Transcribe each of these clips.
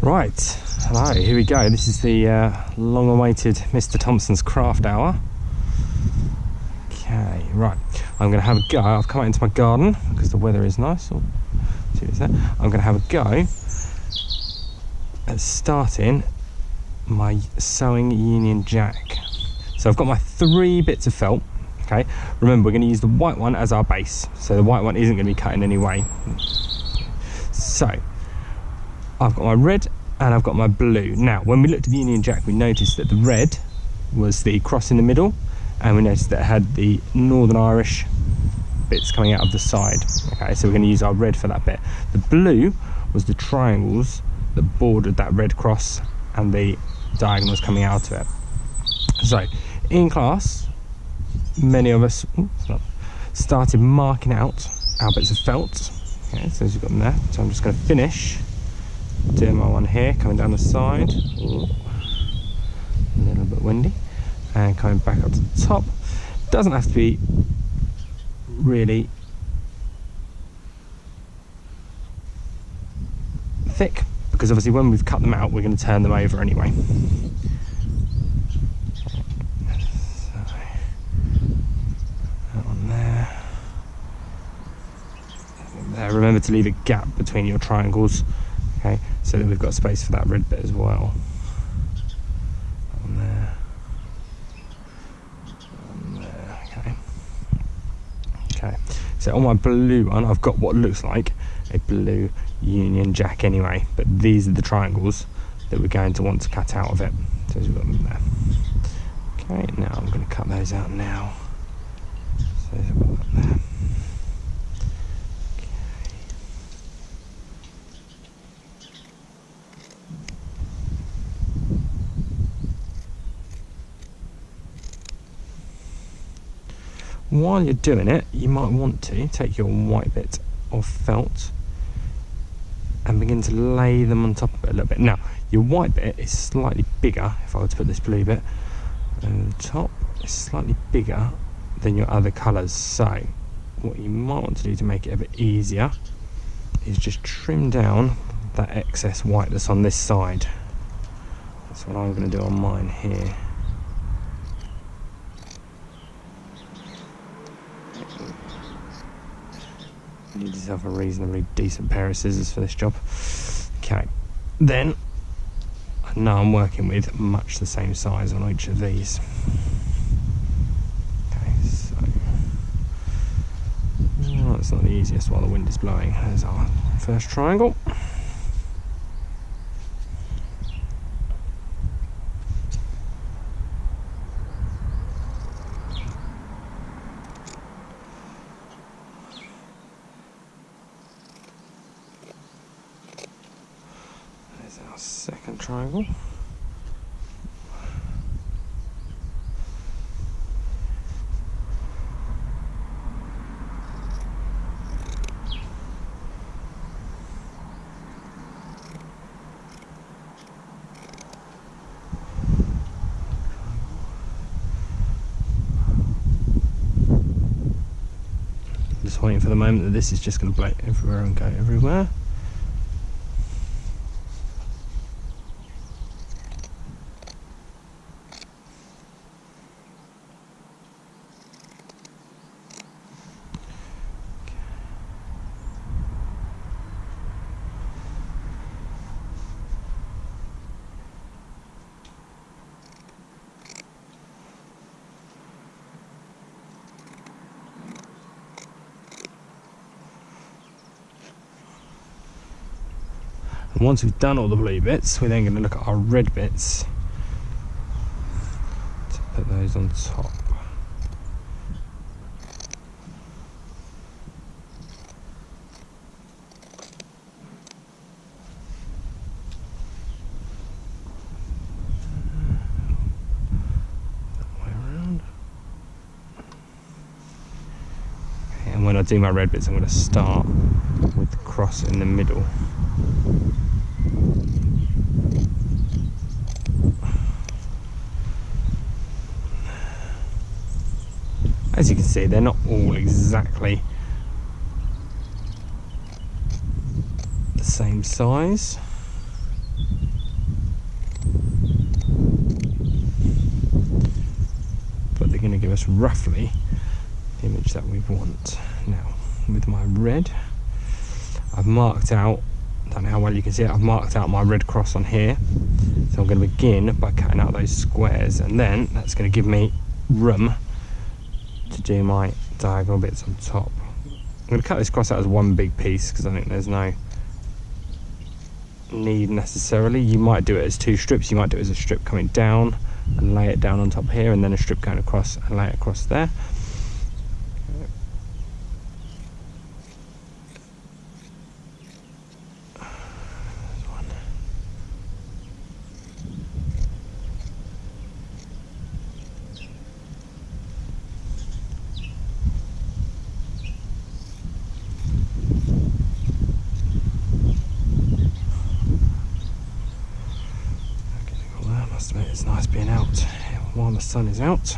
Right, hello, here we go. This is the long-awaited Mr. Thompson's craft hour. Okay, right, I'm going to have a go. I've come out into my garden because the weather is nice. Oh, see what's that? I'm going to have a go at starting my sewing Union Jack. So I've got my 3 bits of felt. Okay, remember we're going to use the white one as our base, so the white one isn't going to be cut in any way. So I've got my red and I've got my blue. Now when we looked at the Union Jack, we noticed that the red was the cross in the middle, and we noticed that it had the Northern Irish bits coming out of the side. Okay, so we're going to use our red for that bit. The blue was the triangles that bordered that red cross and the diagonals coming out of it. So in class, many of us started marking out our bits of felt. Okay, so as you've got them there, so I'm just going to finish doing my one here, coming down the side. Ooh, a little bit windy, and coming back up to the top. Doesn't have to be really thick, because obviously when we've cut them out we're going to turn them over anyway. So, that one there. Remember to leave a gap between your triangles, okay, so that we've got space for that red bit as well. That one there. That one there. Okay. Okay. So on my blue one, I've got what looks like a blue Union Jack anyway, but these are the triangles that we're going to want to cut out of it. So we've got them there. Okay. Now I'm going to cut those out now. So there's one there. While you're doing it, you might want to take your white bit of felt and begin to lay them on top of it a little bit. Now, your white bit is slightly bigger. If I were to put this blue bit over the top, it's slightly bigger than your other colours. So, what you might want to do to make it a bit easier is just trim down that excess white that's on this side. That's what I'm going to do on mine here. You need yourself a reasonably decent pair of scissors for this job. Okay, then I know I'm working with much the same size on each of these. Okay, so well, it's not the easiest while the wind is blowing. There's our first triangle. Our second triangle. Just waiting for the moment that this is just going to blow everywhere and go everywhere. And once we've done all the blue bits, we're then going to look at our red bits to put those on top. That way around. Okay, and when I do my red bits, I'm going to start with the cross in the middle. As you can see, they're not all exactly the same size. us roughly the image that we want. Now, with my red, I've marked out, I don't know how well you can see it, I've marked out my red cross on here. So I'm going to begin by cutting out those squares, and then that's going to give me room to do my diagonal bits on top. I'm going to cut this cross out as one big piece because I think there's no need necessarily. You might do it as two strips, you might do it as a strip coming down and lay it down on top here, and then a strip going across and lay it across there. It's nice being out while the sun is out.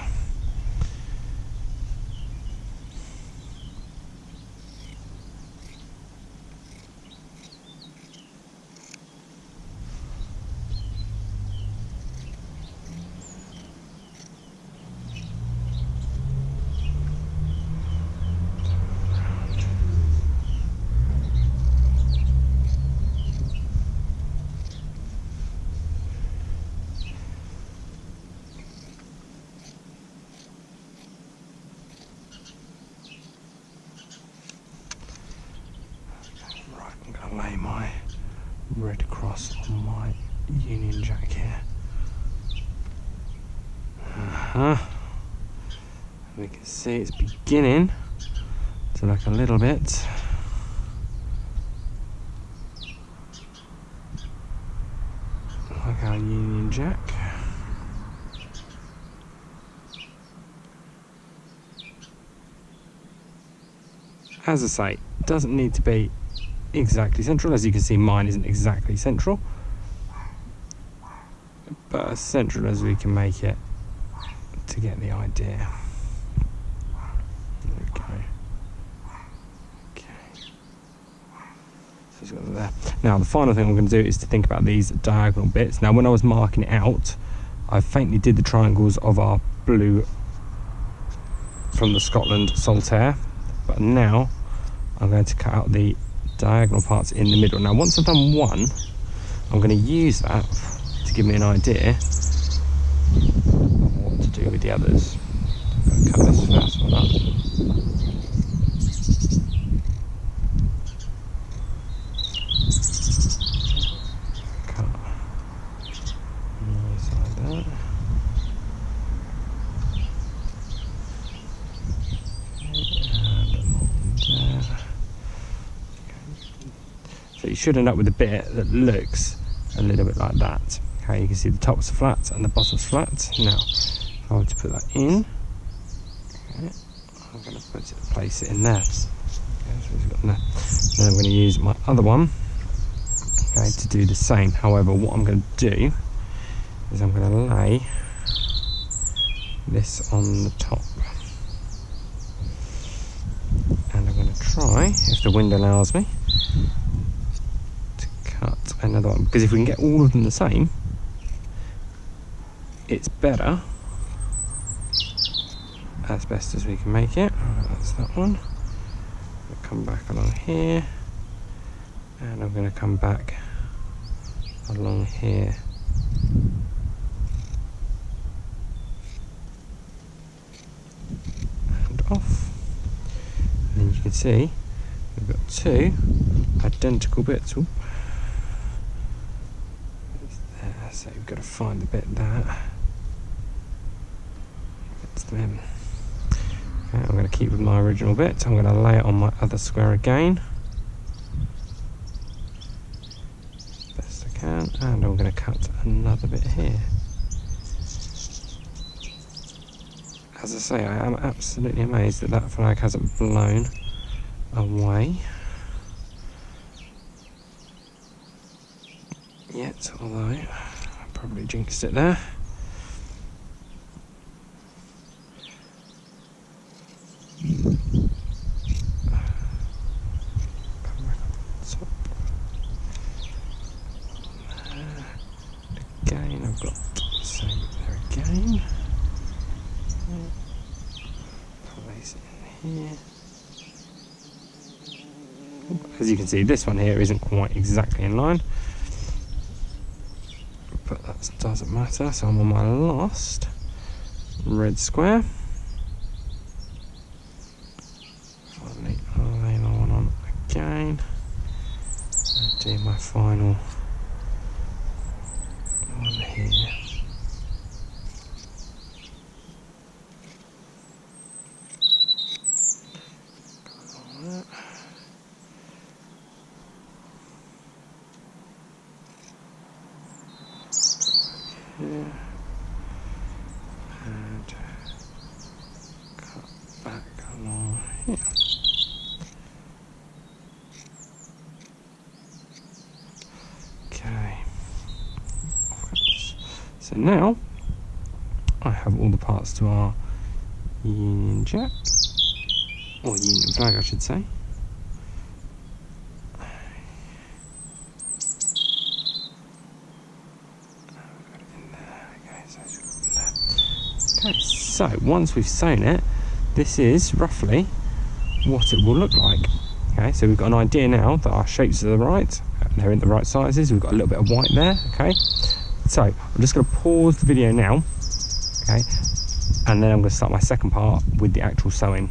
Lay my red cross on my Union Jack here. We can see it's beginning to look a little bit like our Union Jack. As I say, it doesn't need to be exactly central. As you can see, mine isn't exactly central, but as central as we can make it to get the idea. There we go. Okay. So it's got it there. Now the final thing I'm going to do is to think about these diagonal bits. Now when I was marking it out, I faintly did the triangles of our blue from the Scotland Solitaire, but now I'm going to cut out the diagonal parts in the middle. Now once I've done one, I'm going to use that to give me an idea of what to do with the others. I'm going to cut this first one up. Cut nice like that. And along there. So you should end up with a bit that looks a little bit like that. Okay, you can see the top's flat and the bottom's flat. Now, if I were to put that in, okay, I'm going to place it in there. Okay, so we've got there. Then I'm going to use my other one, okay, to do the same. However, what I'm going to do is I'm going to lay this on the top. And I'm going to try, if the wind allows me, another one, because if we can get all of them the same, it's better as best as we can make it. Right, that's that one. I'll come back along here, and I'm going to come back along here. And off. And then you can see we've got two identical bits. Oop. So we've got to find the bit that fits them in. Okay, I'm going to keep with my original bit. I'm going to lay it on my other square again, best I can, and I'm going to cut another bit here. As I say, I am absolutely amazed that that flag hasn't blown away yet, although I probably jinxed it there. Come back on the top. Again, I've got the same there again. here. As you can see, this one here isn't quite exactly in line, but that doesn't matter. So I'm on my last red square. Finally, lay my one on again and do my final one here. Here and cut back along here. Okay, so now I have all the parts to our Union Jack, or Union flag I should say. Okay, so once we've sewn it, this is roughly what it will look like. Okay, so we've got an idea now that our shapes are right, they're in the right sizes, we've got a little bit of white there. Okay, so I'm just going to pause the video now, okay, and then I'm going to start my second part with the actual sewing.